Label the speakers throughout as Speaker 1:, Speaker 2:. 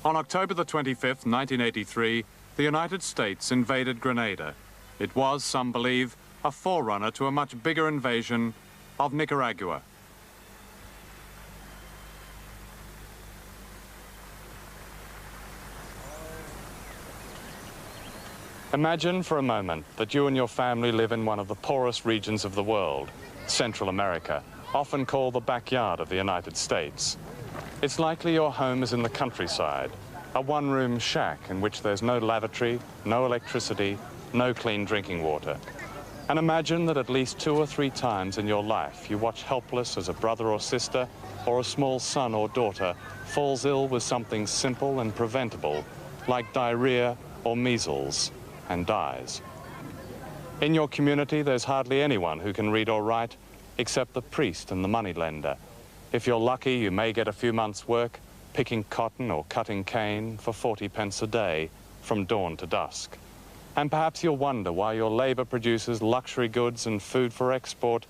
Speaker 1: On October the 25th, 1983, the United States invaded Grenada. It was, some believe, a forerunner to a much bigger invasion of Nicaragua. Imagine for a moment that you and your family live in one of the poorest regions of the world, Central America, often called the backyard of the United States. It's likely your home is in the countryside, a one-room shack in which there's no lavatory, no electricity, no clean drinking water. And imagine that at least 2 or 3 times in your life you watch helpless as a brother or sister or a small son or daughter falls ill with something simple and preventable, like diarrhea or measles, and dies. In your community, there's hardly anyone who can read or write except the priest and the moneylender. If you're lucky, you may get a few months' work picking cotton or cutting cane for 40 pence a day from dawn to dusk. And perhaps you'll wonder why your labor produces luxury goods and food for export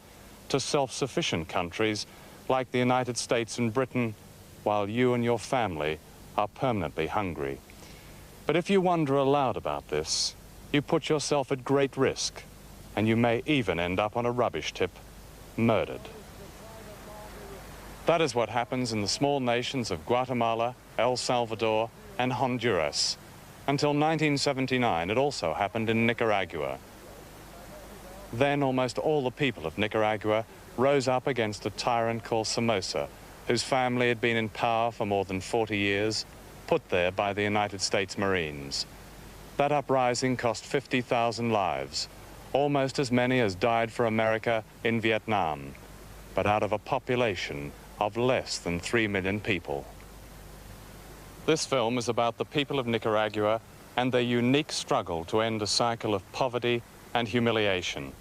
Speaker 1: to self-sufficient countries like the United States and Britain, while you and your family are permanently hungry. But if you wonder aloud about this, you put yourself at great risk, and you may even end up on a rubbish tip, murdered. That is what happens in the small nations of Guatemala, El Salvador, and Honduras. Until 1979, it also happened in Nicaragua. Then almost all the people of Nicaragua rose up against a tyrant called Somoza, whose family had been in power for more than 40 years, put there by the United States Marines. That uprising cost 50,000 lives, almost as many as died for America in Vietnam, but out of a population of less than 3 million people. This film is about the people of Nicaragua and their unique struggle to end a cycle of poverty and humiliation.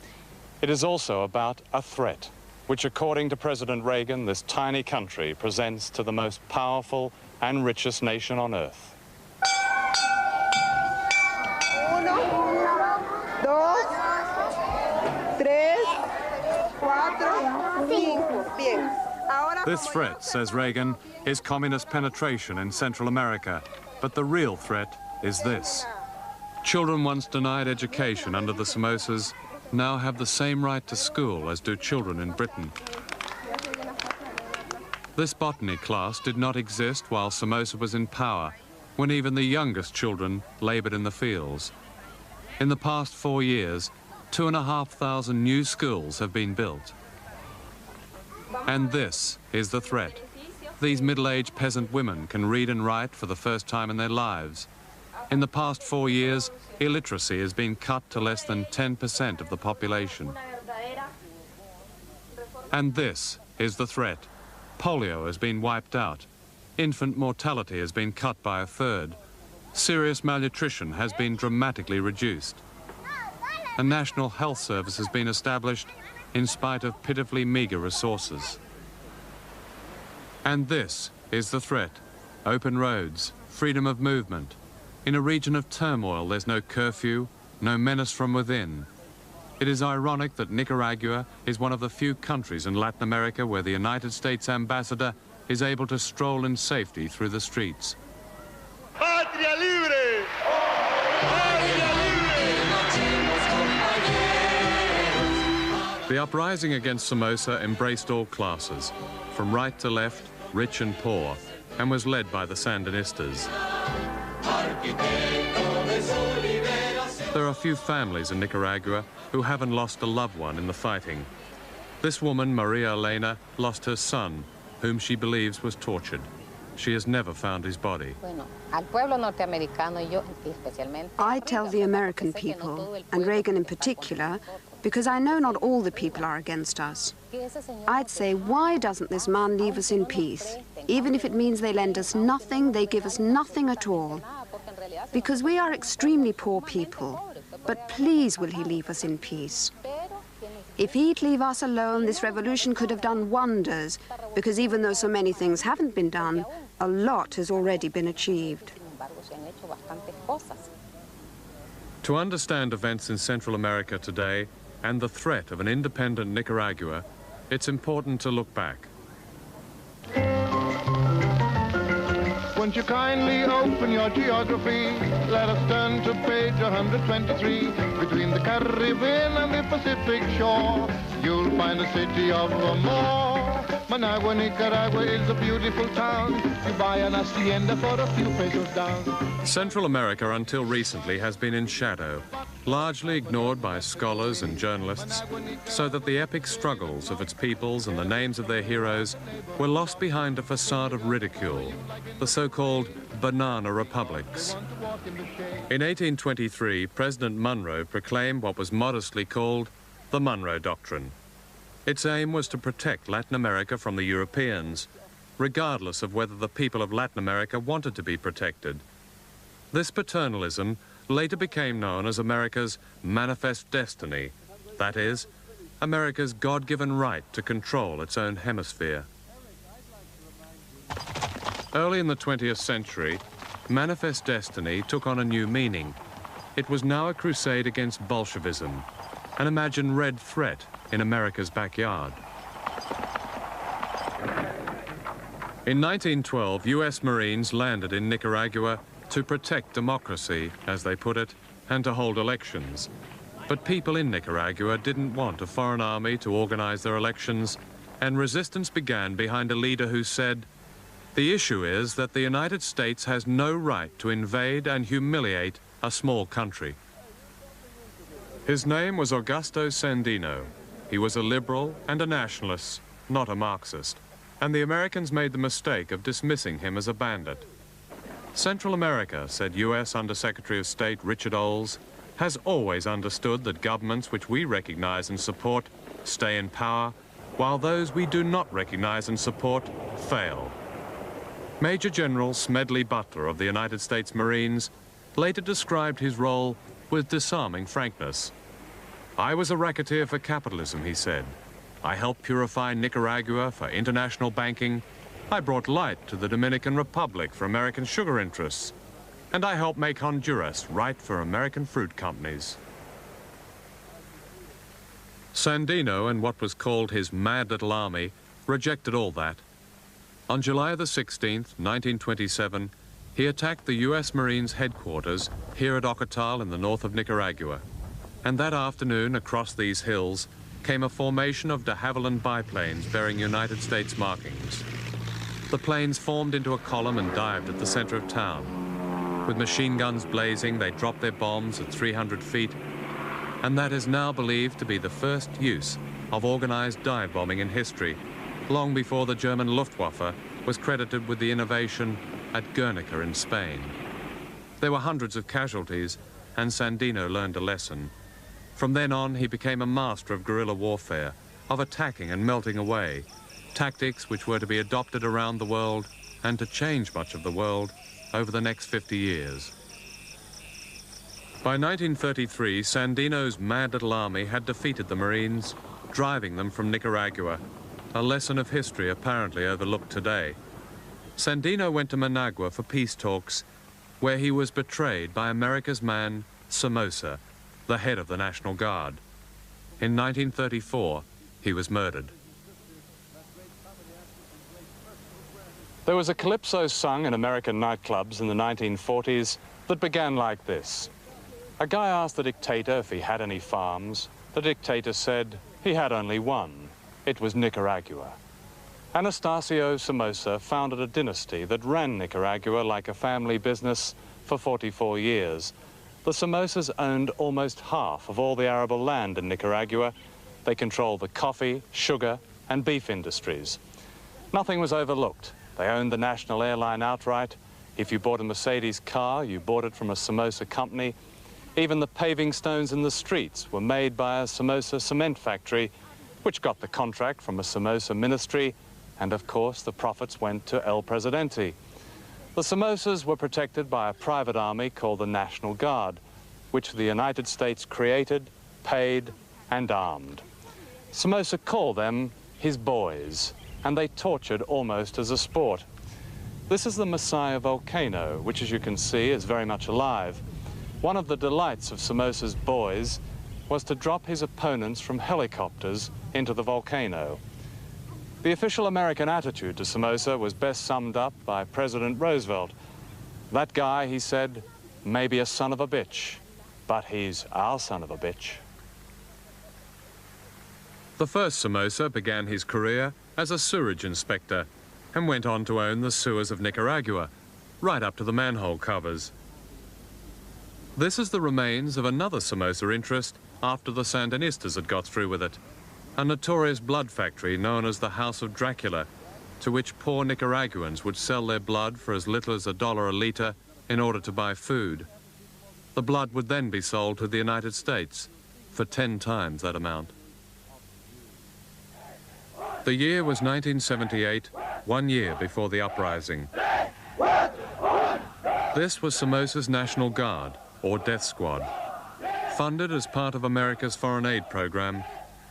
Speaker 1: It is also about a threat, which, according to President Reagan, this tiny country presents to the most powerful and richest nation on earth.
Speaker 2: 1, 2, 3, 4, 5. Bien.
Speaker 1: This threat, says Reagan, is communist penetration in Central America. But the real threat is this. Children once denied education under the Somozas now have the same right to school as do children in Britain. This botany class did not exist while Somoza was in power, when even the youngest children labored in the fields. In the past 4 years, 2,500 new schools have been built. And this is the threat. These middle-aged peasant women can read and write for the first time in their lives. In the past 4 years, illiteracy has been cut to less than 10% of the population. And this is the threat. Polio has been wiped out. Infant mortality has been cut by 1/3. Serious malnutrition has been dramatically reduced. A national health service has been established in spite of pitifully meager resources. And this is the threat. Open roads, freedom of movement. In a region of turmoil, there's no curfew, no menace from within. It is ironic that Nicaragua is one of the few countries in Latin America where the United States ambassador is able to stroll in safety through the streets.
Speaker 3: ¡Patria libre!
Speaker 1: The uprising against Somoza embraced all classes, from right to left, rich and poor, and was led by the Sandinistas. There are few families in Nicaragua who haven't lost a loved one in the fighting. This woman, Maria Elena, lost her son, whom she believes was tortured. She has never found his body.
Speaker 4: I tell the American people, and Reagan in particular, because I know not all the people are against us. I'd say, why doesn't this man leave us in peace? Even if it means they lend us nothing, they give us nothing at all. Because we are extremely poor people. But please, will he leave us in peace? If he'd leave us alone, this revolution could have done wonders, because even though so many things haven't been done, a lot has already been achieved.
Speaker 1: To understand events in Central America today and the threat of an independent Nicaragua, it's important to look back.
Speaker 5: Won't you kindly open your geography? Let us turn to page 123. Between the Caribbean and the Pacific shore, you'll find the city of Amor. Managua, Nicaragua is a beautiful town. You buy an hacienda for a few pesos down.
Speaker 1: Central America until recently has been in shadow, largely ignored by scholars and journalists, so that the epic struggles of its peoples and the names of their heroes were lost behind a facade of ridicule, the so-called banana republics. In 1823, President Monroe proclaimed what was modestly called the Monroe Doctrine. Its aim was to protect Latin America from the Europeans, regardless of whether the people of Latin America wanted to be protected. This paternalism later became known as America's manifest destiny, that is, America's God-given right to control its own hemisphere. Early in the 20th century, manifest destiny took on a new meaning. It was now a crusade against Bolshevism, an imagined red threat in America's backyard. In 1912, US Marines landed in Nicaragua to protect democracy, as they put it, and to hold elections. But people in Nicaragua didn't want a foreign army to organize their elections, and resistance began behind a leader who said, "The issue is that the United States has no right to invade and humiliate a small country." His name was Augusto Sandino. He was a liberal and a nationalist, not a Marxist, and the Americans made the mistake of dismissing him as a bandit. Central America, said US Undersecretary of State Richard Olds, has always understood that governments which we recognize and support stay in power, while those we do not recognize and support fail. Major General Smedley Butler of the United States Marines later described his role with disarming frankness. "I was a racketeer for capitalism," he said. "I helped purify Nicaragua for international banking. I brought light to the Dominican Republic for American sugar interests. And I helped make Honduras right for American fruit companies." Sandino and what was called his mad little army rejected all that. On July the 16th, 1927, he attacked the US Marines headquarters here at Ocotal in the north of Nicaragua. And that afternoon, across these hills, came a formation of de Havilland biplanes bearing United States markings. The planes formed into a column and dived at the center of town. With machine guns blazing, they dropped their bombs at 300 feet, and that is now believed to be the first use of organized dive bombing in history, long before the German Luftwaffe was credited with the innovation at Guernica in Spain. There were hundreds of casualties, and Sandino learned a lesson. From then on, he became a master of guerrilla warfare, of attacking and melting away, tactics which were to be adopted around the world and to change much of the world over the next 50 years. By 1933, Sandino's mad little army had defeated the Marines, driving them from Nicaragua, a lesson of history apparently overlooked today. Sandino went to Managua for peace talks, where he was betrayed by America's man, Somoza, the head of the National Guard. In 1934, he was murdered. There was a calypso sung in American nightclubs in the 1940s that began like this. A guy asked the dictator if he had any farms. The dictator said he had only one. It was Nicaragua. Anastasio Somoza founded a dynasty that ran Nicaragua like a family business for 44 years. The Somozas owned almost half of all the arable land in Nicaragua. They controlled the coffee, sugar, and beef industries. Nothing was overlooked. They owned the national airline outright. If you bought a Mercedes car, you bought it from a Somoza company. Even the paving stones in the streets were made by a Somoza cement factory, which got the contract from a Somoza ministry, and of course the profits went to El Presidente. The Somozas were protected by a private army called the National Guard, which the United States created, paid, and armed. Somoza called them his boys, and they tortured almost as a sport. This is the Messiah volcano, which, as you can see, is very much alive. One of the delights of Somoza's boys was to drop his opponents from helicopters into the volcano. The official American attitude to samosa was best summed up by President Roosevelt. That guy, he said, may be a son of a bitch, but he's our son of a bitch. The first samosa began his career as a sewerage inspector and went on to own the sewers of Nicaragua, right up to the manhole covers. This is the remains of another samosa interest after the Sandinistas had got through with it, a notorious blood factory known as the House of Dracula, to which poor Nicaraguans would sell their blood for as little as $1 a litre in order to buy food. The blood would then be sold to the United States for 10 times that amount. The year was 1978, 1 year before the uprising. This was Somosa's National Guard, or Death Squad. Funded as part of America's foreign aid program,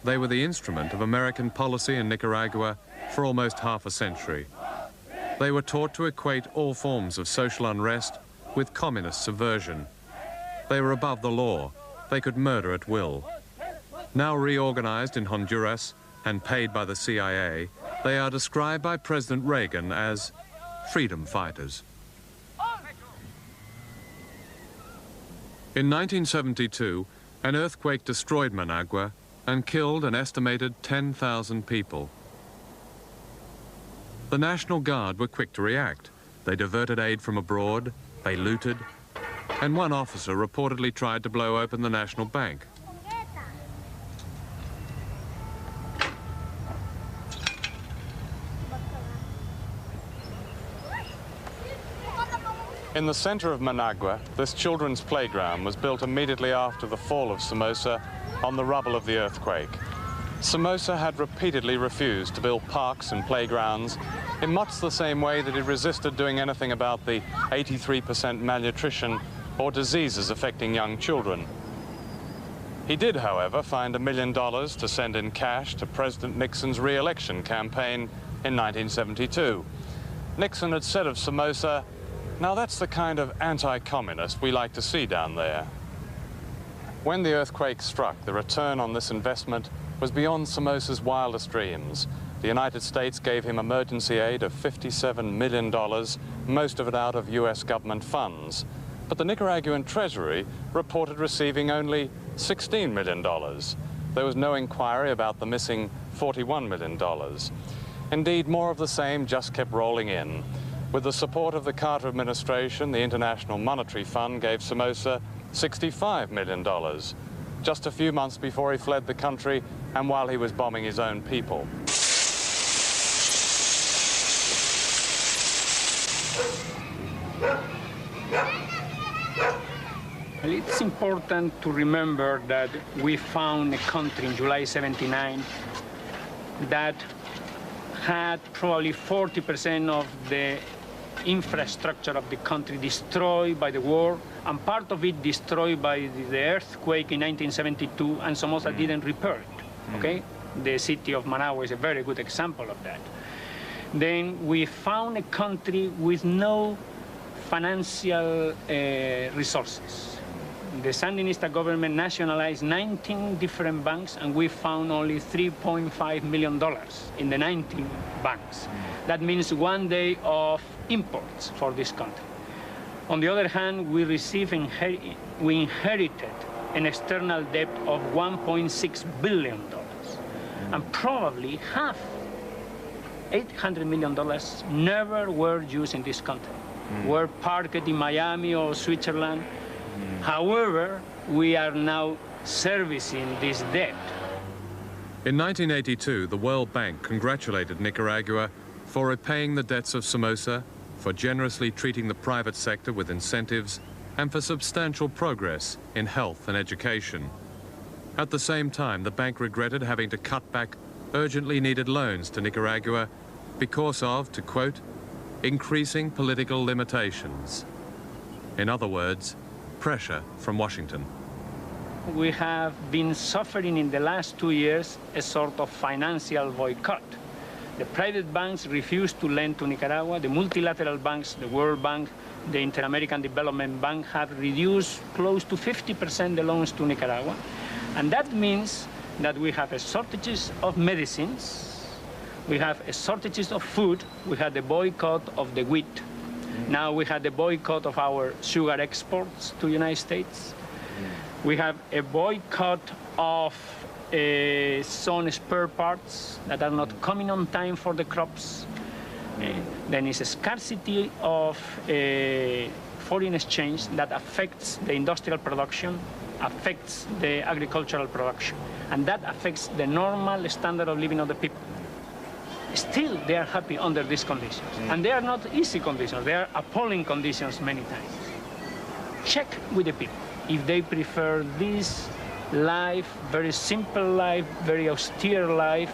Speaker 1: they were the instrument of American policy in Nicaragua for almost half a century. They were taught to equate all forms of social unrest with communist subversion. They were above the law. They could murder at will. Now reorganized in Honduras and paid by the CIA, they are described by President Reagan as freedom fighters. In 1972, an earthquake destroyed Managua and killed an estimated 10,000 people. The National Guard were quick to react. They diverted aid from abroad, they looted, and one officer reportedly tried to blow open the National Bank. In the center of Managua, this children's playground was built immediately after the fall of Somoza on the rubble of the earthquake. Somoza had repeatedly refused to build parks and playgrounds in much the same way that he resisted doing anything about the 83% malnutrition or diseases affecting young children. He did, however, find $1 million to send in cash to President Nixon's re-election campaign in 1972. Nixon had said of Somoza, "Now that's the kind of anti-communist we like to see down there." When the earthquake struck, the return on this investment was beyond Somoza's wildest dreams. The United States gave him emergency aid of $57 million, most of it out of US government funds. But the Nicaraguan Treasury reported receiving only $16 million. There was no inquiry about the missing $41 million. Indeed, more of the same just kept rolling in. With the support of the Carter administration, the International Monetary Fund gave Somoza $65 million, just a few months before he fled the country and while he was bombing his own people.
Speaker 6: Well, it's important to remember that we found a country in July 79 that had probably 40% of the infrastructure of the country destroyed by the war, and part of it destroyed by the earthquake in 1972, and Somoza didn't repair it, okay? The city of Managua is a very good example of that. Then we found a country with no financial resources. The Sandinista government nationalized 19 different banks, and we found only $3.5 million in the 19 banks. That means 1 day of imports for this country. On the other hand, we inherited an external debt of $1.6 billion, and probably half, $800 million, never were used in this country. Were parked in Miami or Switzerland. However, we are now servicing this debt.
Speaker 1: In 1982, the World Bank congratulated Nicaragua for repaying the debts of Somoza, for generously treating the private sector with incentives, and for substantial progress in health and education. At the same time, the bank regretted having to cut back urgently needed loans to Nicaragua because of, to quote, increasing political limitations. In other words, pressure from Washington.
Speaker 6: We have been suffering in the last 2 years a sort of financial boycott. The private banks refused to lend to Nicaragua. The multilateral banks, the World Bank, the Inter-American Development Bank, have reduced close to 50% the loans to Nicaragua. And that means that we have shortages of medicines, We have shortages of food. We had the boycott of the wheat. Now we had the boycott of our sugar exports to the United States. We have a boycott of some spare parts that are not coming on time for the crops. Then is a scarcity of foreign exchange that affects the industrial production, affects the agricultural production, and that affects the normal standard of living of the people. Still, they are happy under these conditions. And they are not easy conditions. They are appalling conditions many times. Check with the people if they prefer this life, very simple life, very austere life,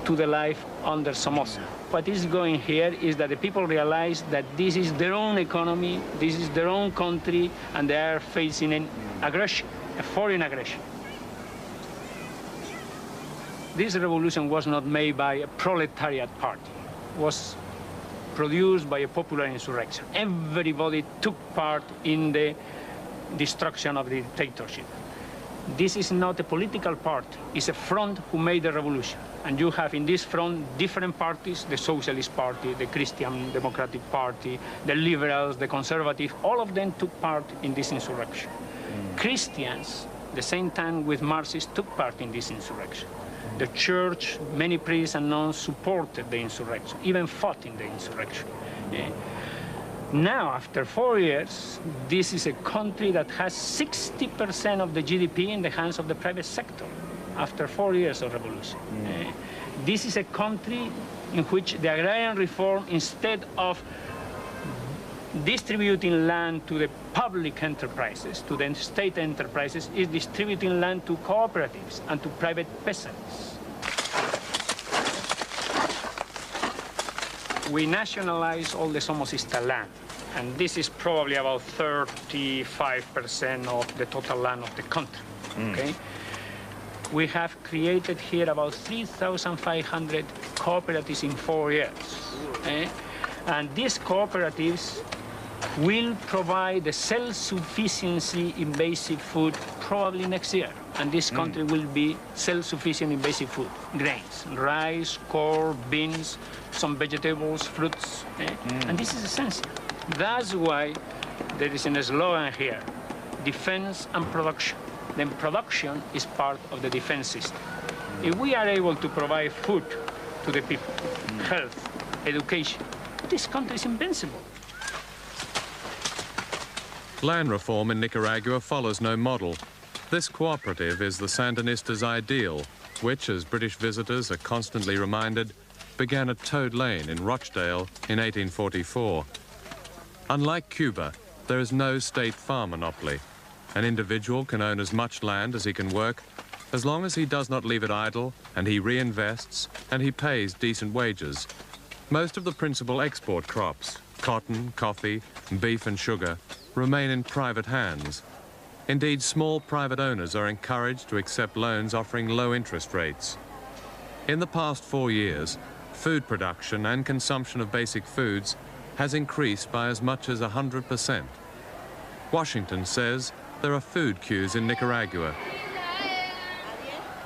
Speaker 6: to the life under Somoza. What is going here is that the people realize that this is their own economy, this is their own country, and they are facing an aggression, a foreign aggression. This revolution was not made by a proletariat party. It was produced by a popular insurrection. Everybody took part in the destruction of the dictatorship. This is not a political party. It's a front who made the revolution. And you have in this front different parties, the Socialist Party, the Christian Democratic Party, the Liberals, the Conservatives, all of them took part in this insurrection. Christians, the same time with Marxists, took part in this insurrection. The church, many priests and nuns supported the insurrection, even fought in the insurrection. Now, after 4 years, this is a country that has 60% of the GDP in the hands of the private sector, after 4 years of revolution. This is a country in which the agrarian reform, instead of distributing land to the public enterprises, to the state enterprises, is distributing land to cooperatives and to private peasants. We nationalize all the Somocista land, and this is probably about 35% of the total land of the country, okay? We have created here about 3,500 cooperatives in 4 years, and these cooperatives will provide the self-sufficiency in basic food probably next year. And this country will be self-sufficient in basic food, grains, rice, corn, beans, some vegetables, fruits. And this is essential. That's why there is a slogan here, defense and production. Then production is part of the defense system. If we are able to provide food to the people, health, education, this country is invincible.
Speaker 1: Land reform in Nicaragua follows no model. This cooperative is the Sandinistas' ideal, which, as British visitors are constantly reminded, began at Toad Lane in Rochdale in 1844. Unlike Cuba, there is no state farm monopoly. An individual can own as much land as he can work, as long as he does not leave it idle, and he reinvests, and he pays decent wages. Most of the principal export crops, cotton, coffee, beef and sugar, remain in private hands. Indeed, small private owners are encouraged to accept loans offering low interest rates. In the past 4 years, food production and consumption of basic foods has increased by as much as 100%. Washington says there are food queues in Nicaragua.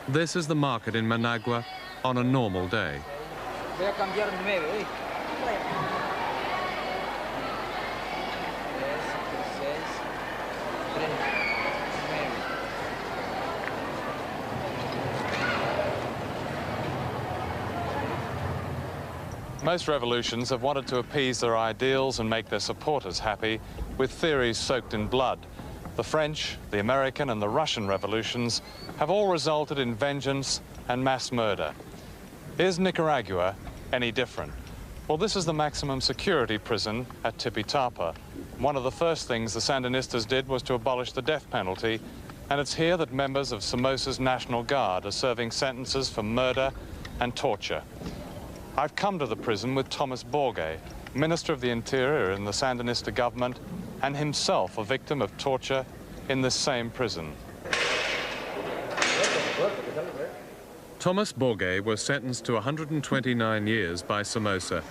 Speaker 1: This is the market in Managua on a normal day. Most revolutions have wanted to appease their ideals and make their supporters happy with theories soaked in blood. The French, the American and the Russian revolutions have all resulted in vengeance and mass murder. Is Nicaragua any different? Well, this is the maximum security prison at Tipitapa. One of the first things the Sandinistas did was to abolish the death penalty, and it's here that members of Somoza's National Guard are serving sentences for murder and torture. I've come to the prison with Thomas Borge, Minister of the Interior in the Sandinista government, and himself a victim of torture in this same prison. Thomas Borge was sentenced to 129 years by Somoza.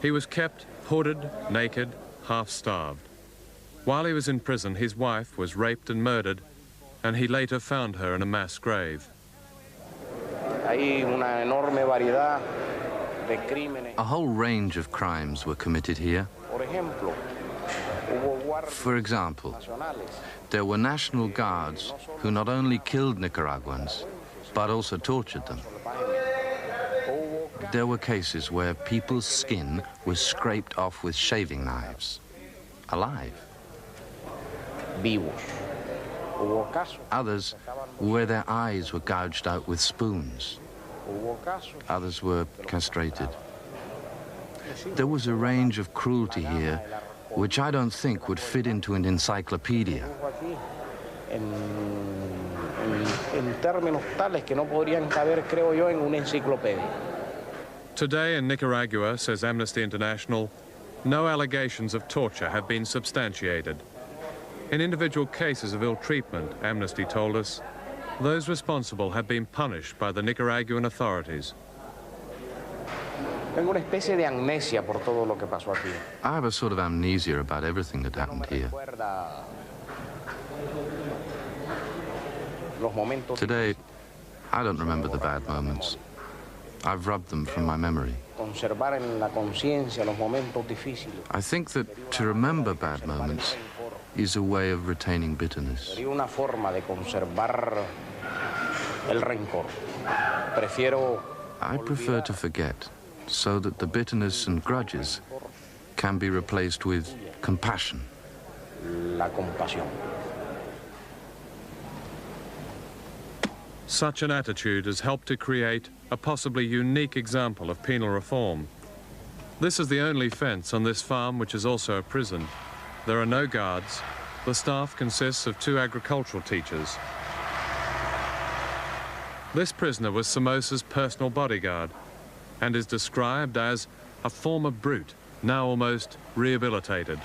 Speaker 1: He was kept hooded, naked, half-starved. While he was in prison, his wife was raped and murdered, and he later found her in a mass grave.
Speaker 7: Hay una enorme variedad A whole range of crimes were committed here. For example, there were National Guards who not only killed Nicaraguans, but also tortured them. There were cases where people's skin was scraped off with shaving knives, alive. Others where their eyes were gouged out with spoons. Others were castrated. There was a range of cruelty here which I don't think would fit into an encyclopedia.
Speaker 1: Today in Nicaragua, says Amnesty International, no allegations of torture have been substantiated. In individual cases of ill treatment, Amnesty told us, those responsible have been punished by the Nicaraguan authorities.
Speaker 7: I have a sort of amnesia about everything that happened here. Today, I don't remember the bad moments. I've rubbed them from my memory. I think that to remember bad moments is a way of retaining bitterness. I prefer to forget, so that the bitterness and grudges can be replaced with compassion.
Speaker 1: Such an attitude has helped to create a possibly unique example of penal reform. This is the only fence on this farm which is also a prison. There are no guards. The staff consists of 2 agricultural teachers. This prisoner was Somosa's personal bodyguard and is described as a former brute, now almost rehabilitated.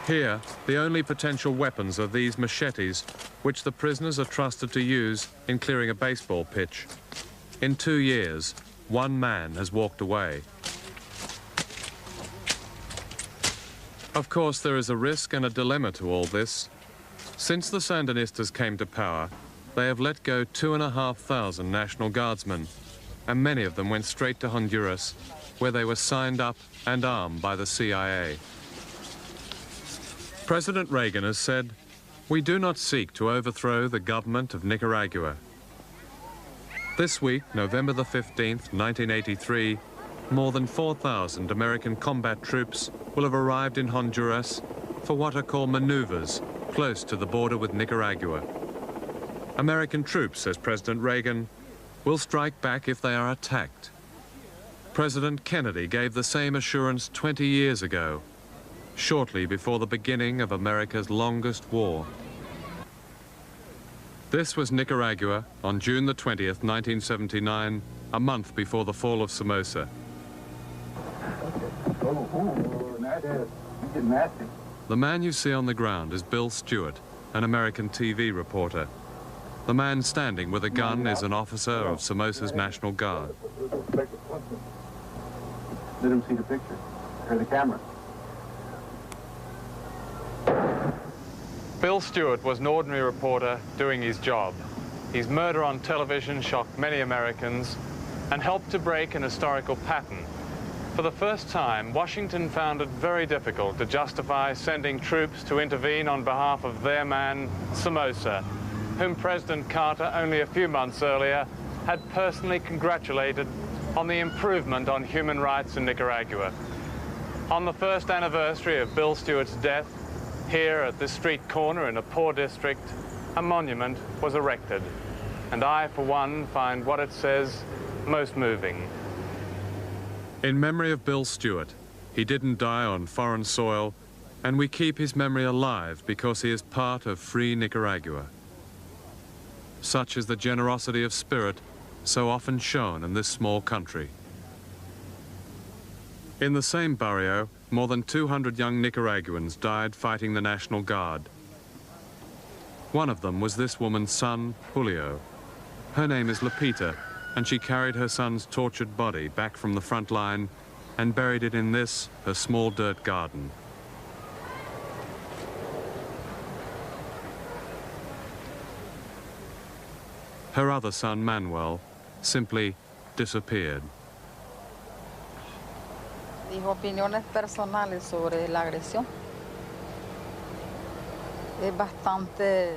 Speaker 1: Here, the only potential weapons are these machetes, which the prisoners are trusted to use in clearing a baseball pitch. In 2 years, 1 man has walked away. Of course, there is a risk and a dilemma to all this. Since the Sandinistas came to power, they have let go 2,500 National Guardsmen, and many of them went straight to Honduras, where they were signed up and armed by the CIA. President Reagan has said, "We do not seek to overthrow the government of Nicaragua." This week, November the 15th, 1983, more than 4,000 American combat troops will have arrived in Honduras for what are called maneuvers close to the border with Nicaragua. American troops, says President Reagan, will strike back if they are attacked. President Kennedy gave the same assurance 20 years ago, shortly before the beginning of America's longest war. This was Nicaragua on June the 20th, 1979, a month before the fall of Somoza. The man you see on the ground is Bill Stewart, an American TV reporter. The man standing with a gun is an officer of Somoza's National Guard.
Speaker 8: Let him see the picture, or the camera.
Speaker 1: Bill Stewart was an ordinary reporter doing his job. His murder on television shocked many Americans and helped to break an historical pattern. For the first time, Washington found it very difficult to justify sending troops to intervene on behalf of their man, Somoza, whom President Carter only a few months earlier had personally congratulated on the improvement on human rights in Nicaragua. On the first anniversary of Bill Stewart's death, here at this street corner in a poor district, a monument was erected. And I, for one, find what it says most moving. In memory of Bill Stewart, he didn't die on foreign soil, and we keep his memory alive because he is part of free Nicaragua. Such is the generosity of spirit so often shown in this small country. In the same barrio, more than 200 young Nicaraguans died fighting the National Guard. One of them was this woman's son, Julio. Her name is Lupita, and she carried her son's tortured body back from the front line and buried it in this, her small dirt garden. Her other son, Manuel, simply disappeared.
Speaker 9: Dijo opiniones personales sobre la agresión. Es bastante.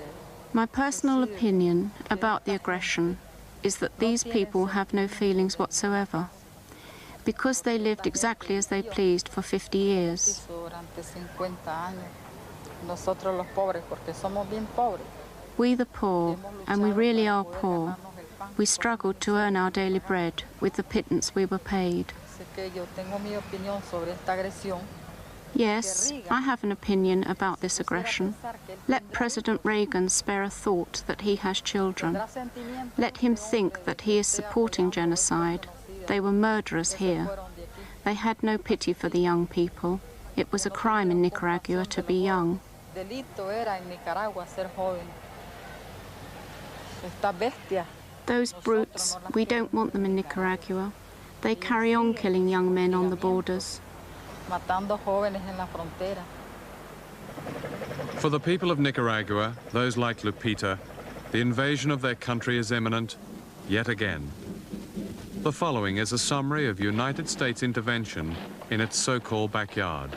Speaker 10: My personal opinion about the aggression is that these people have no feelings whatsoever, because they lived exactly as they pleased for 50 years. We the poor, and we really are poor, we struggled to earn our daily bread with the pittance we were paid. Yes, I have an opinion about this aggression. Let President Reagan spare a thought that he has children. Let him think that he is supporting genocide. They were murderers here. They had no pity for the young people. It was a crime in Nicaragua to be young. Those brutes, we don't want them in Nicaragua. They carry on killing young men on the borders.
Speaker 1: For the people of Nicaragua, those like Lupita, the invasion of their country is imminent yet again. The following is a summary of United States intervention in its so-called backyard.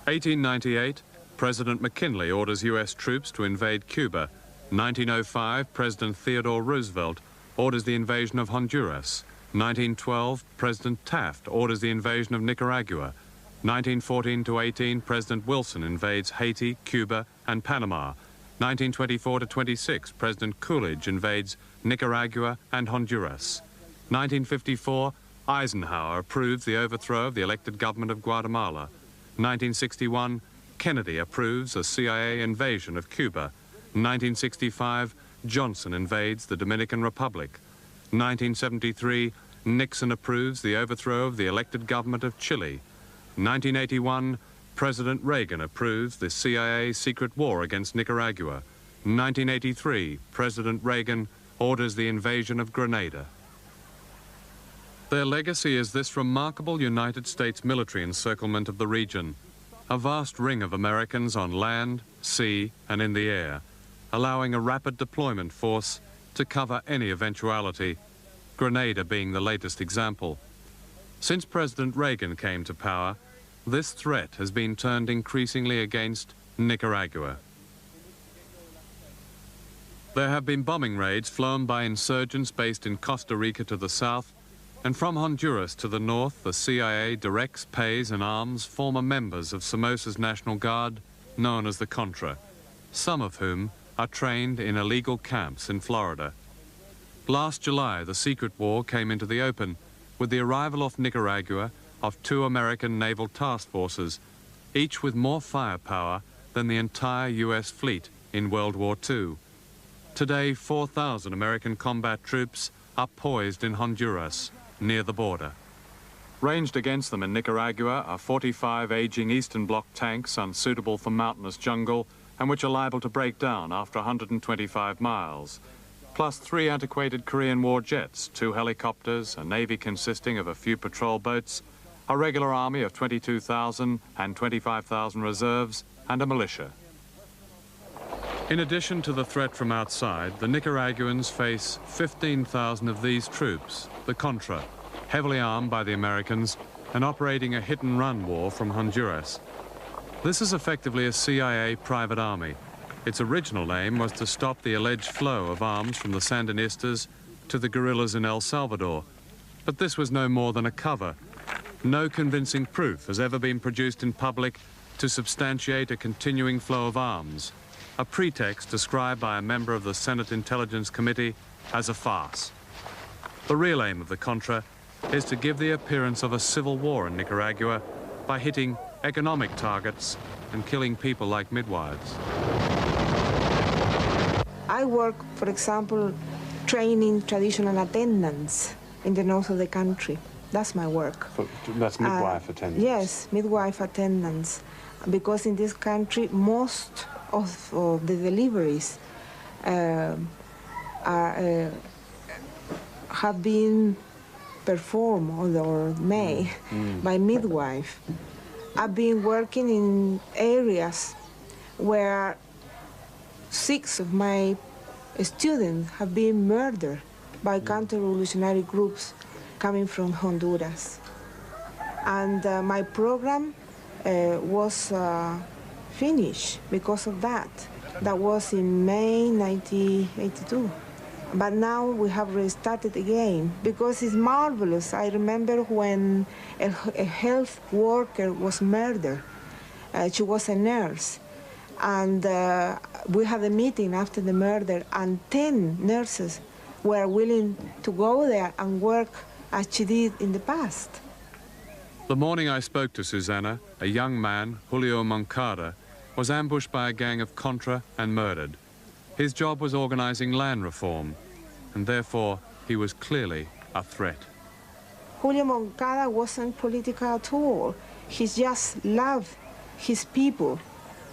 Speaker 1: 1898, President McKinley orders U.S. troops to invade Cuba. 1905, President Theodore Roosevelt orders the invasion of Honduras. 1912, President Taft orders the invasion of Nicaragua. 1914 to 18, President Wilson invades Haiti, Cuba, and Panama. 1924 to 26, President Coolidge invades Nicaragua and Honduras. 1954, Eisenhower approves the overthrow of the elected government of Guatemala. 1961, Kennedy approves a CIA invasion of Cuba. 1965, Johnson invades the Dominican Republic. 1973, Nixon approves the overthrow of the elected government of Chile. 1981, President Reagan approves the CIA secret war against Nicaragua. 1983, President Reagan orders the invasion of Grenada. Their legacy is this remarkable United States military encirclement of the region, a vast ring of Americans on land, sea, and in the air, allowing a rapid deployment force to cover any eventuality, Grenada being the latest example. Since President Reagan came to power, this threat has been turned increasingly against Nicaragua. There have been bombing raids flown by insurgents based in Costa Rica to the south, and from Honduras to the north, the CIA directs, pays, and arms former members of Somoza's National Guard, known as the Contra, some of whom are trained in illegal camps in Florida. Last July, the secret war came into the open with the arrival off Nicaragua of 2 American naval task forces, each with more firepower than the entire U.S. fleet in World War II. Today, 4,000 American combat troops are poised in Honduras, near the border. Ranged against them in Nicaragua are 45 aging Eastern Bloc tanks unsuitable for mountainous jungle and which are liable to break down after 125 miles, plus 3 antiquated Korean War jets, 2 helicopters, a navy consisting of a few patrol boats, a regular army of 22,000 and 25,000 reserves, and a militia. In addition to the threat from outside, the Nicaraguans face 15,000 of these troops, the Contra, heavily armed by the Americans and operating a hit-and-run war from Honduras. This is effectively a CIA private army. Its original aim was to stop the alleged flow of arms from the Sandinistas to the guerrillas in El Salvador. But this was no more than a cover. No convincing proof has ever been produced in public to substantiate a continuing flow of arms, a pretext described by a member of the Senate Intelligence Committee as a farce. The real aim of the Contra is to give the appearance of a civil war in Nicaragua by hitting economic targets and killing people like midwives.
Speaker 2: I work, for example, training traditional attendants in the north of the country. That's my work.
Speaker 8: That's midwife attendants?
Speaker 2: Yes, midwife attendants. Because in this country, most of the deliveries have been performed or made by midwife. I've been working in areas where 6 of my students have been murdered by counter-revolutionary groups coming from Honduras. And my program was finished because of that. That was in May 1982. But now we have restarted again because it's marvelous. I remember when a health worker was murdered. She was a nurse. And we had a meeting after the murder, and 10 nurses were willing to go there and work as she did in the past.
Speaker 1: The morning I spoke to Susana, a young man, Julio Moncada, was ambushed by a gang of Contra and murdered. His job was organizing land reform, and therefore he was clearly a threat.
Speaker 2: Julio Moncada wasn't political at all. He just loved his people.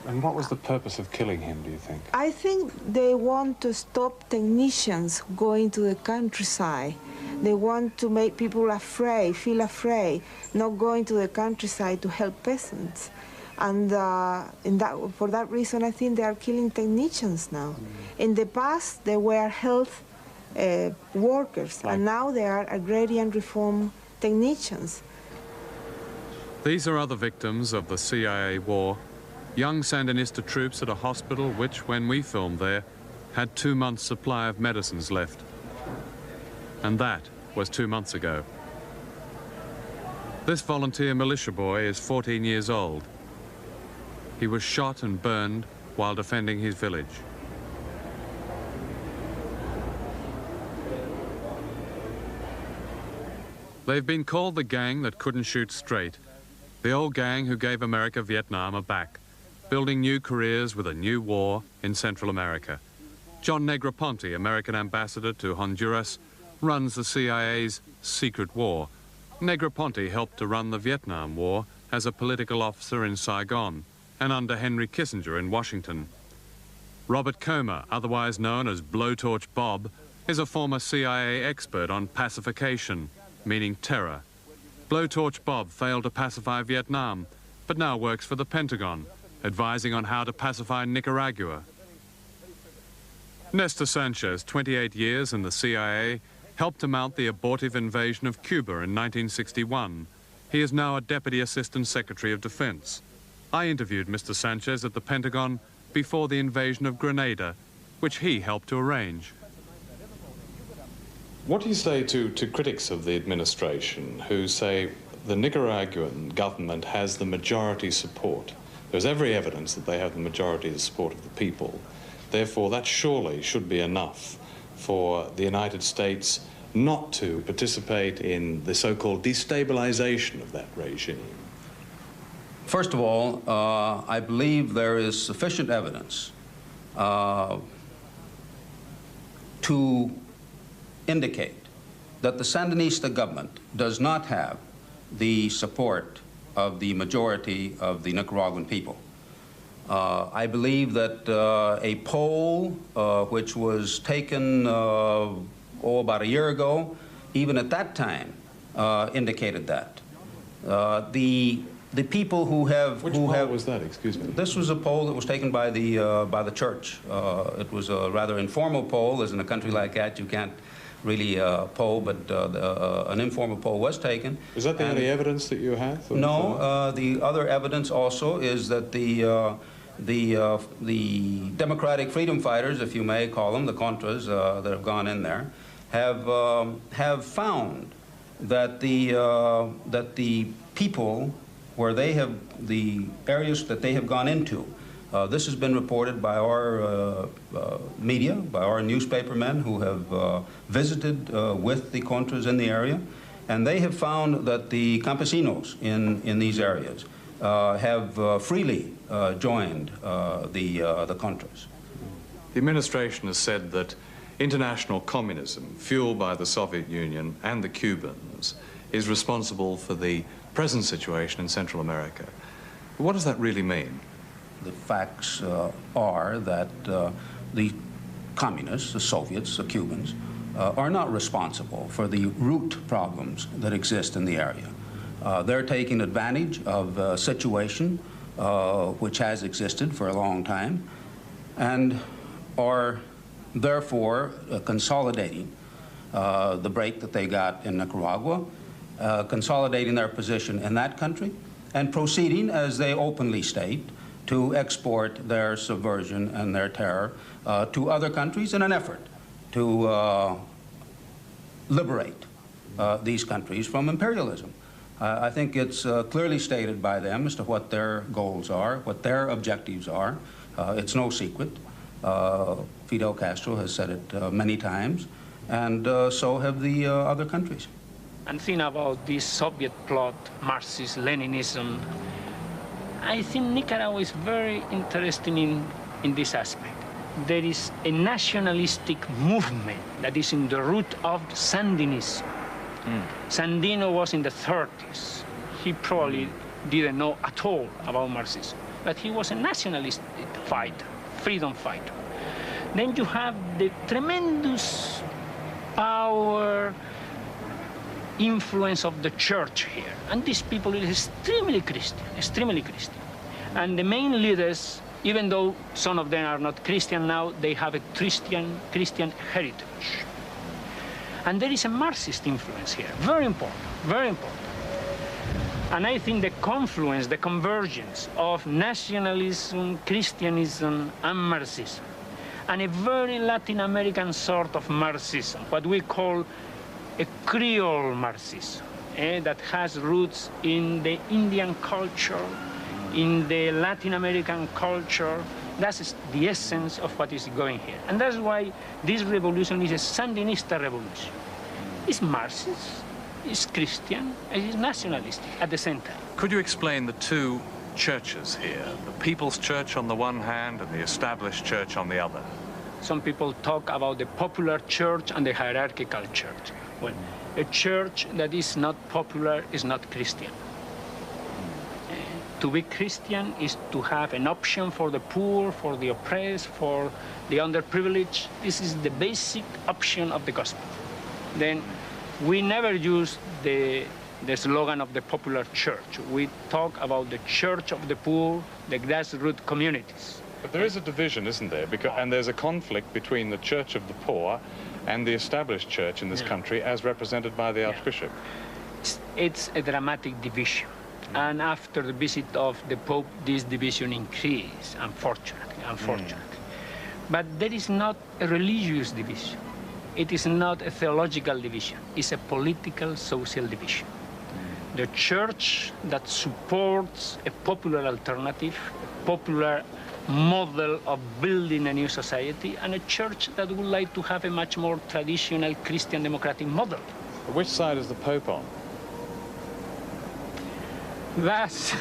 Speaker 8: And what was the purpose of killing him, do you think?
Speaker 2: I think they want to stop technicians going to the countryside. They want to make people afraid, feel afraid, not going to the countryside to help peasants. And for that reason, I think they are killing technicians now. In the past, they were health workers, and now they are agrarian reform technicians.
Speaker 1: These are other victims of the CIA war. Young Sandinista troops at a hospital which, when we filmed there, had 2 months' supply of medicines left. And that was 2 months ago. This volunteer militia boy is 14 years old. He was shot and burned while defending his village. They've been called the gang that couldn't shoot straight. The old gang who gave America Vietnam are back, building new careers with a new war in Central America. John Negroponte, American ambassador to Honduras, runs the CIA's secret war. Negroponte helped to run the Vietnam War as a political officer in Saigon and under Henry Kissinger in Washington. Robert Comer, otherwise known as Blowtorch Bob, is a former CIA expert on pacification, meaning terror. Blowtorch Bob failed to pacify Vietnam, but now works for the Pentagon, advising on how to pacify Nicaragua. Nestor Sanchez, 28 years in the CIA, helped to mount the abortive invasion of Cuba in 1961. He is now a Deputy Assistant Secretary of Defense. I interviewed Mr. Sanchez at the Pentagon before the invasion of Grenada, which he helped to arrange.
Speaker 8: What do you say to critics of the administration who say the Nicaraguan government has the majority support? There's every evidence that they have the majority of the support of the people. Therefore, that surely should be enough for the United States not to participate in the so-called destabilization of that regime.
Speaker 11: First of all, I believe there is sufficient evidence to indicate that the Sandinista government does not have the support of the majority of the Nicaraguan people. I believe that a poll which was taken about a year ago, even at that time, indicated that. The people who have...
Speaker 8: Which poll was that, excuse me?
Speaker 11: This was a poll that was taken by the church. It was a rather informal poll, as in a country like that you can't really poll, but an informal poll was taken.
Speaker 8: Is that the only evidence that you have?
Speaker 11: No, the other evidence also is that the democratic freedom fighters, if you may call them, the Contras that have gone in there, have found that the people where they have, the areas that they have gone into, this has been reported by our media, by our newspapermen who have visited with the Contras in the area, and they have found that the campesinos in these areas have freely joined the Contras.
Speaker 8: The administration has said that international communism, fueled by the Soviet Union and the Cubans, is responsible for the present situation in Central America. What does that really mean?
Speaker 11: The facts are that the communists, the Soviets, the Cubans, are not responsible for the root problems that exist in the area. They're taking advantage of a situation which has existed for a long time, and are therefore consolidating the break that they got in Nicaragua, consolidating their position in that country, and proceeding, as they openly state, to export their subversion and their terror to other countries in an effort to liberate these countries from imperialism. I think it's clearly stated by them as to what their goals are, what their objectives are. It's no secret. Fidel Castro has said it many times, and so have the other countries.
Speaker 6: And think about this Soviet plot, Marxist Leninism. I think Nicaragua is very interesting in this aspect. There is a nationalistic movement that is in the root of Sandinism. Sandino was in the 30s. He probably didn't know at all about Marxism, but he was a nationalist fighter, freedom fighter. Then you have the tremendous power, influence of the church here. And these people are extremely Christian, extremely Christian. And the main leaders, even though some of them are not Christian now, they have a Christian heritage. And there is a Marxist influence here, very important, very important. And I think the confluence, the convergence of nationalism, Christianism, and Marxism, and a very Latin American sort of Marxism, what we call a Creole Marxism, that has roots in the Indian culture, in the Latin American culture. That's the essence of what is going here. And that's why this revolution is a Sandinista revolution. It's Marxist, it's Christian, and it's nationalistic at the same time.
Speaker 1: Could you explain the two churches here, the People's Church on the one hand and the Established Church on the other?
Speaker 6: Some people talk about the popular church and the hierarchical church. Well, a church that is not popular is not Christian. To be Christian is to have an option for the poor, for the oppressed, for the underprivileged. This is the basic option of the gospel. Then we never use the slogan of the popular church. We talk about the church of the poor, the grassroots communities.
Speaker 1: But there is a division, isn't there? And there's a conflict between the church of the poor and the established church in this country as represented by the Archbishop.
Speaker 6: It's a dramatic division. And after the visit of the Pope, this division increased, unfortunately. But there is not a religious division. It is not a theological division. It's a political, social division. The church that supports a popular alternative, a popular model of building a new society, and a church that would like to have a much more traditional Christian democratic model.
Speaker 1: Which side is the Pope on?
Speaker 6: That's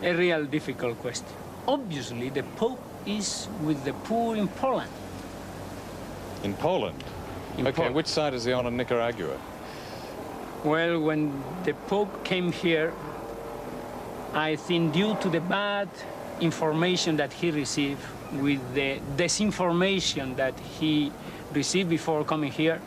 Speaker 6: a real difficult question. Obviously, the Pope is with the poor in Poland.
Speaker 1: In Poland? Okay, which side is he on in Nicaragua?
Speaker 6: Well, when the Pope came here, I think due to the bad information that he received, with the disinformation that he received before coming here,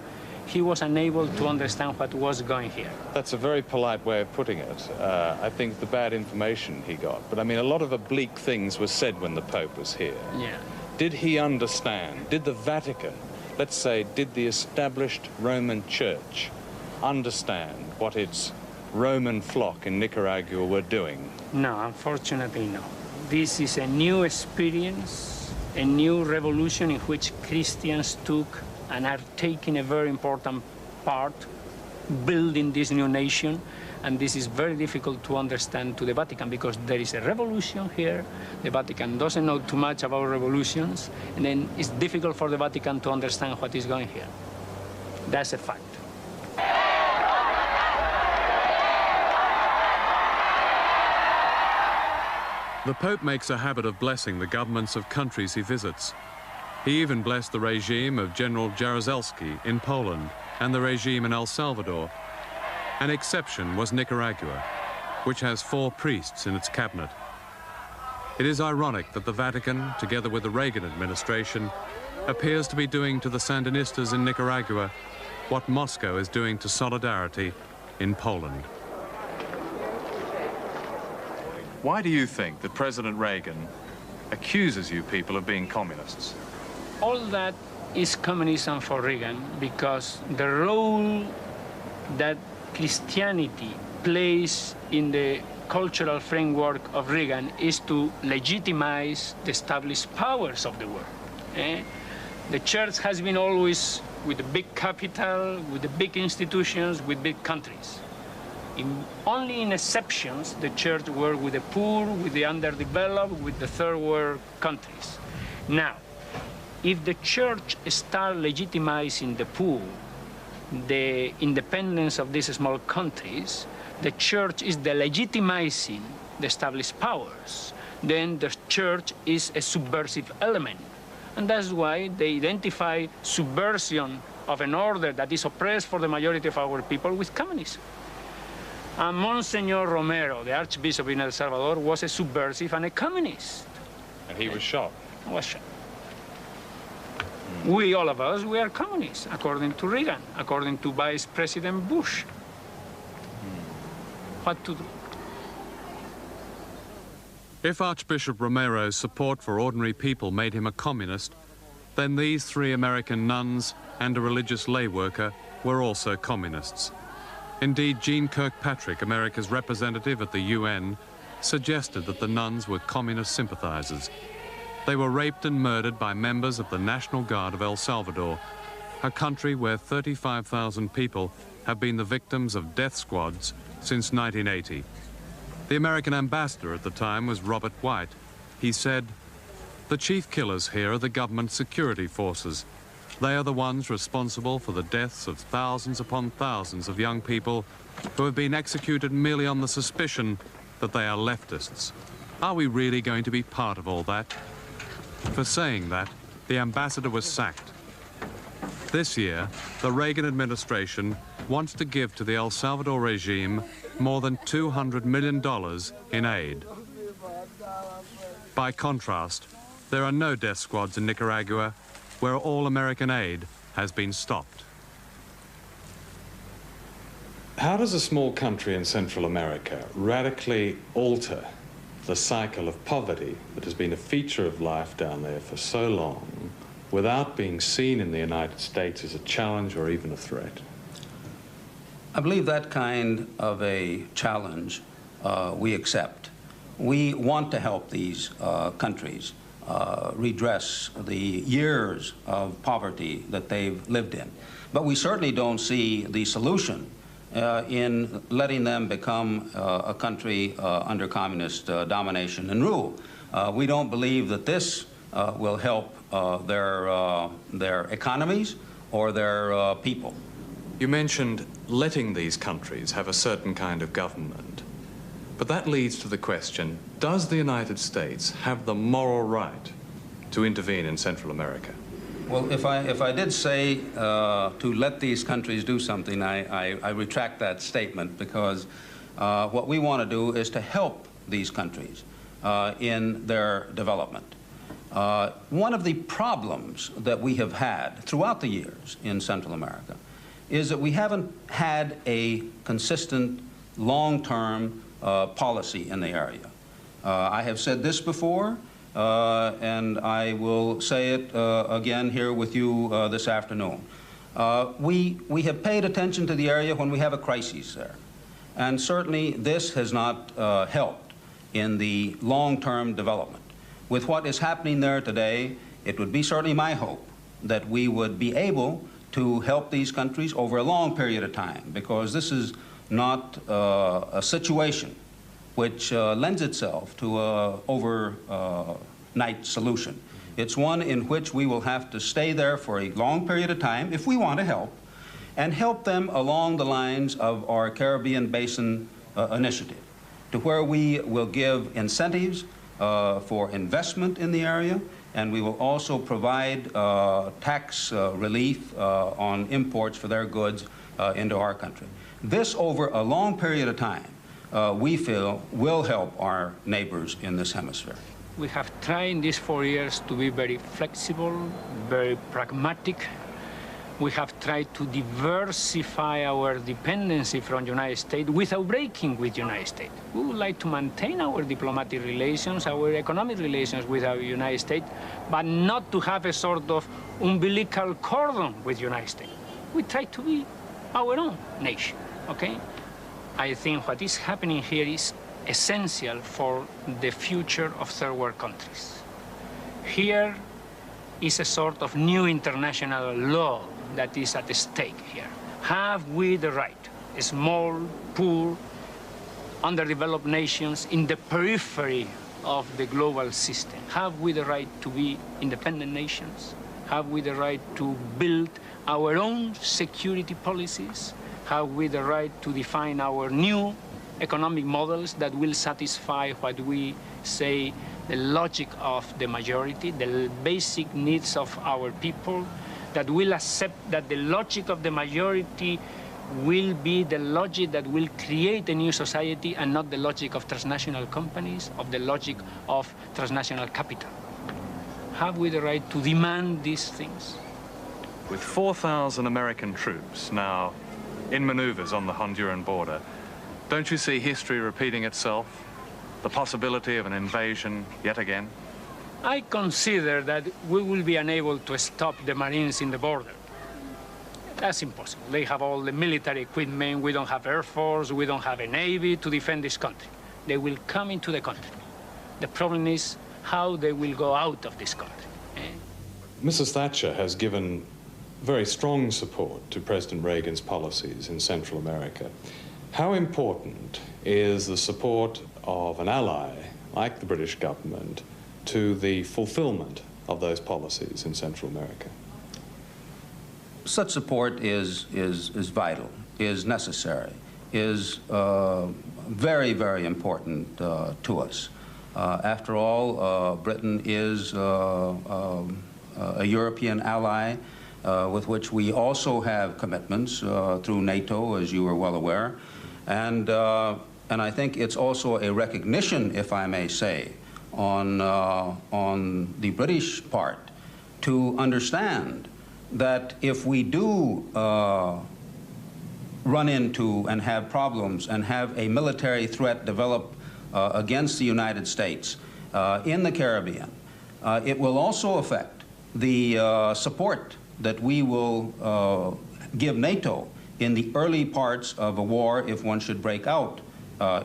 Speaker 6: he was unable to understand what was going here.
Speaker 1: That's a very polite way of putting it. I think the bad information he got. But I mean, a lot of oblique things were said when the Pope was here.
Speaker 6: Yeah.
Speaker 1: Did he understand? Did the Vatican, let's say, did the established Roman Church understand what its Roman flock in Nicaragua were doing?
Speaker 6: No, unfortunately, no. This is a new experience, a new revolution in which Christians took and are taking a very important part, building this new nation. And this is very difficult to understand to the Vatican because there is a revolution here. The Vatican doesn't know too much about revolutions, and then it's difficult for the Vatican to understand what is going here. That's a fact.
Speaker 1: The Pope makes a habit of blessing the governments of countries he visits. He even blessed the regime of General Jaruzelski in Poland and the regime in El Salvador. An exception was Nicaragua, which has 4 priests in its cabinet. It is ironic that the Vatican, together with the Reagan administration, appears to be doing to the Sandinistas in Nicaragua what Moscow is doing to Solidarity in Poland. Why do you think that President Reagan accuses you people of being communists.
Speaker 6: All that is communism for Reagan because the role that Christianity plays in the cultural framework of Reagan is to legitimize the established powers of the world. The church has been always with the big capital, with the big institutions, with big countries. Only in exceptions, the church worked with the poor, with the underdeveloped, with the third world countries. Now, if the church starts legitimizing the poor, the independence of these small countries, the church is delegitimizing the established powers. Then the church is a subversive element. And that's why they identify subversion of an order that is oppressed for the majority of our people with communism. And Monsignor Romero, the Archbishop in El Salvador, was a subversive and a communist.
Speaker 1: And he was shot?
Speaker 6: Was shot. We, all of us, we are communists, according to Reagan, according to Vice President Bush. What to do?
Speaker 1: If Archbishop Romero's support for ordinary people made him a communist, then these 3 American nuns and a religious lay worker were also communists. Indeed, Jean Kirkpatrick, America's representative at the UN, suggested that the nuns were communist sympathizers. They were raped and murdered by members of the National Guard of El Salvador, a country where 35,000 people have been the victims of death squads since 1980. The American ambassador at the time was Robert White. He said, "The chief killers here are the government security forces. They are the ones responsible for the deaths of thousands upon thousands of young people who have been executed merely on the suspicion that they are leftists. Are we really going to be part of all that?" For saying that, the ambassador was sacked. This year, the Reagan administration wants to give to the El Salvador regime more than $200 million in aid. By contrast, there are no death squads in Nicaragua, where all American aid has been stopped.
Speaker 8: How does a small country in Central America radically alter the cycle of poverty that has been a feature of life down there for so long without being seen in the United States as a challenge or even a threat?
Speaker 11: I believe that kind of a challenge we accept. We want to help these countries redress the years of poverty that they've lived in. But we certainly don't see the solution in letting them become a country under communist domination and rule. We don't believe that this will help their economies or their people.
Speaker 8: You mentioned letting these countries have a certain kind of government. But that leads to the question, does the United States have the moral right to intervene in Central America?
Speaker 11: Well, if I did say to let these countries do something, I retract that statement, because what we want to do is to help these countries in their development. One of the problems that we have had throughout the years in Central America is that we haven't had a consistent long-term policy in the area. I have said this before, and I will say it again here with you this afternoon. We have paid attention to the area when we have a crisis there. And certainly this has not helped in the long-term development. With what is happening there today, it would be certainly my hope that we would be able to help these countries over a long period of time, because this is not a situation which lends itself to an overnight solution. It's one in which we will have to stay there for a long period of time if we want to help, and help them along the lines of our Caribbean Basin initiative, to where we will give incentives for investment in the area, and we will also provide tax relief on imports for their goods into our country. This, over a long period of time, we feel will help our neighbors in this hemisphere.
Speaker 6: We have tried in these 4 years to be very flexible, very pragmatic. We have tried to diversify our dependency from the United States without breaking with the United States. We would like to maintain our diplomatic relations, our economic relations with the United States, but not to have a sort of umbilical cordon with the United States. We try to be our own nation, okay? I think what is happening here is essential for the future of third world countries. Here is a sort of new international law that is at stake here. Have we the right, small, poor, underdeveloped nations in the periphery of the global system, have we the right to be independent nations? Have we the right to build our own security policies? Have we the right to define our new economic models that will satisfy what we say the logic of the majority, the basic needs of our people, that will accept that the logic of the majority will be the logic that will create a new society and not the logic of transnational companies, of the logic of transnational capital? Have we the right to demand these things?
Speaker 1: With 4,000 American troops now in maneuvers on the Honduran border, don't you see history repeating itself? The possibility of an invasion yet again?
Speaker 6: I consider that we will be unable to stop the Marines in the border. That's impossible. They have all the military equipment. We don't have Air Force. We don't have a Navy to defend this country. They will come into the country. The problem is how they will go out of this country.
Speaker 8: Mrs. Thatcher has given very strong support to President Reagan's policies in Central America. How important is the support of an ally like the British government to the fulfillment of those policies in Central America?
Speaker 11: Such support is vital, is necessary, is very, very important to us. After all, Britain is a European ally with which we also have commitments through NATO, as you are well aware. And I think it's also a recognition, if I may say, on the British part to understand that if we do run into and have problems and have a military threat develop against the United States in the Caribbean, it will also affect the support that we will give NATO in the early parts of a war if one should break out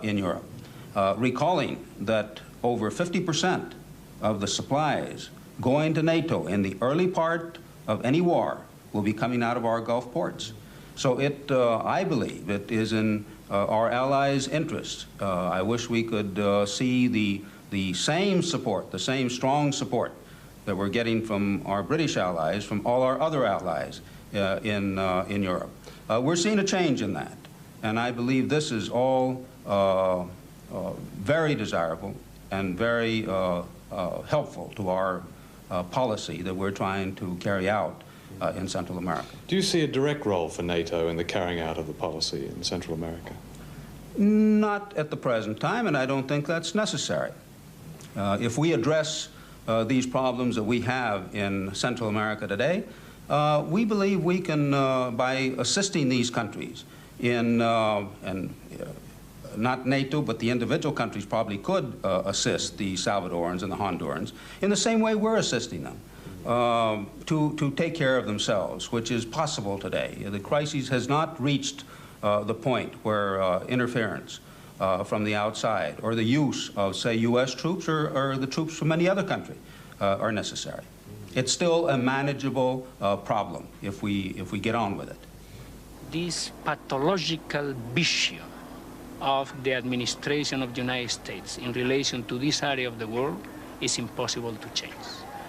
Speaker 11: in Europe. Recalling that over 50% of the supplies going to NATO in the early part of any war will be coming out of our Gulf ports. So I believe it is in our allies' interest. I wish we could see the same support, the same strong support that we're getting from our British allies, from all our other allies in Europe. We're seeing a change in that, and I believe this is all very desirable and very helpful to our policy that we're trying to carry out in Central America.
Speaker 8: Do you see a direct role for NATO in the carrying out of the policy in Central America?
Speaker 11: Not at the present time, and I don't think that's necessary. If we address these problems that we have in Central America today, we believe we can, by assisting these countries in, not NATO, but the individual countries probably could assist the Salvadorans and the Hondurans in the same way we're assisting them to take care of themselves, which is possible today. The crisis has not reached the point where interference from the outside or the use of, say, U.S. troops or the troops from any other country are necessary. It's still a manageable problem if we get on with it.
Speaker 6: This pathological vision of the administration of the United States in relation to this area of the world is impossible to change.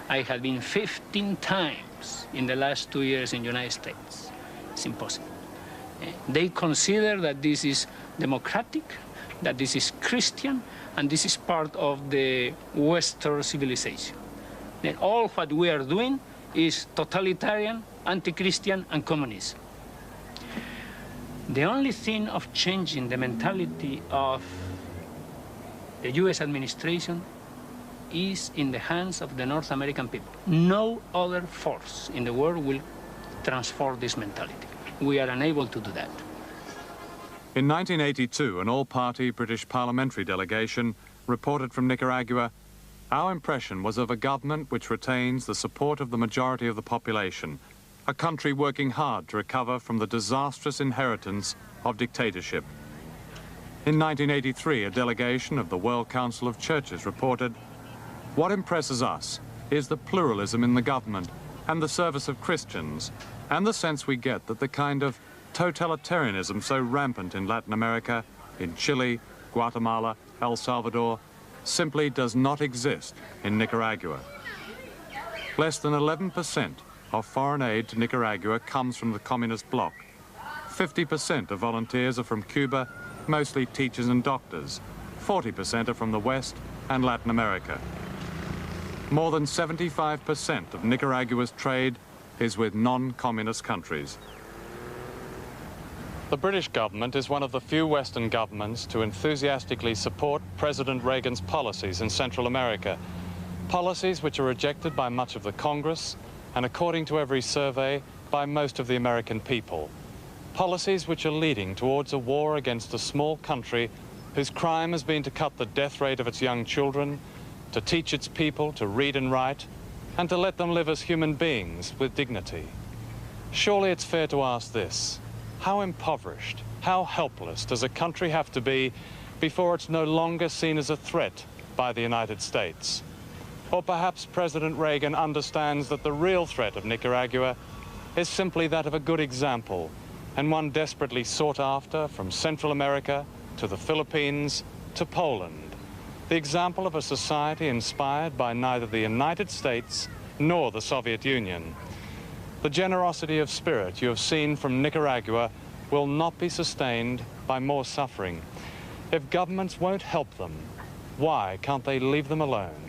Speaker 6: I have been 15 times in the last 2 years in the United States. It's impossible. They consider that this is democratic, that this is Christian, and this is part of the Western civilization. Then all what we are doing is totalitarian, anti-Christian, and communism. The only thing of changing the mentality of the U.S. administration is in the hands of the North American people. No other force in the world will transform this mentality. We are unable to do that.
Speaker 1: In 1982, an all-party British parliamentary delegation reported from Nicaragua, "Our impression was of a government which retains the support of the majority of the population, a country working hard to recover from the disastrous inheritance of dictatorship." In 1983, a delegation of the World Council of Churches reported, "What impresses us is the pluralism in the government and the service of Christians, and the sense we get that the kind of totalitarianism so rampant in Latin America, in Chile, Guatemala, El Salvador, simply does not exist in Nicaragua." Less than 11% of foreign aid to Nicaragua comes from the communist bloc. 50% of volunteers are from Cuba, mostly teachers and doctors. 40% are from the West and Latin America. More than 75% of Nicaragua's trade is with non-communist countries. The British government is one of the few Western governments to enthusiastically support President Reagan's policies in Central America, policies which are rejected by much of the Congress and, according to every survey, by most of the American people. Policies which are leading towards a war against a small country whose crime has been to cut the death rate of its young children, to teach its people to read and write, and to let them live as human beings with dignity. Surely it's fair to ask this: how impoverished, how helpless does a country have to be before it's no longer seen as a threat by the United States? Or perhaps President Reagan understands that the real threat of Nicaragua is simply that of a good example, and one desperately sought after from Central America to the Philippines to Poland. The example of a society inspired by neither the United States nor the Soviet Union. The generosity of spirit you have seen from Nicaragua will not be sustained by more suffering. If governments won't help them, why can't they leave them alone?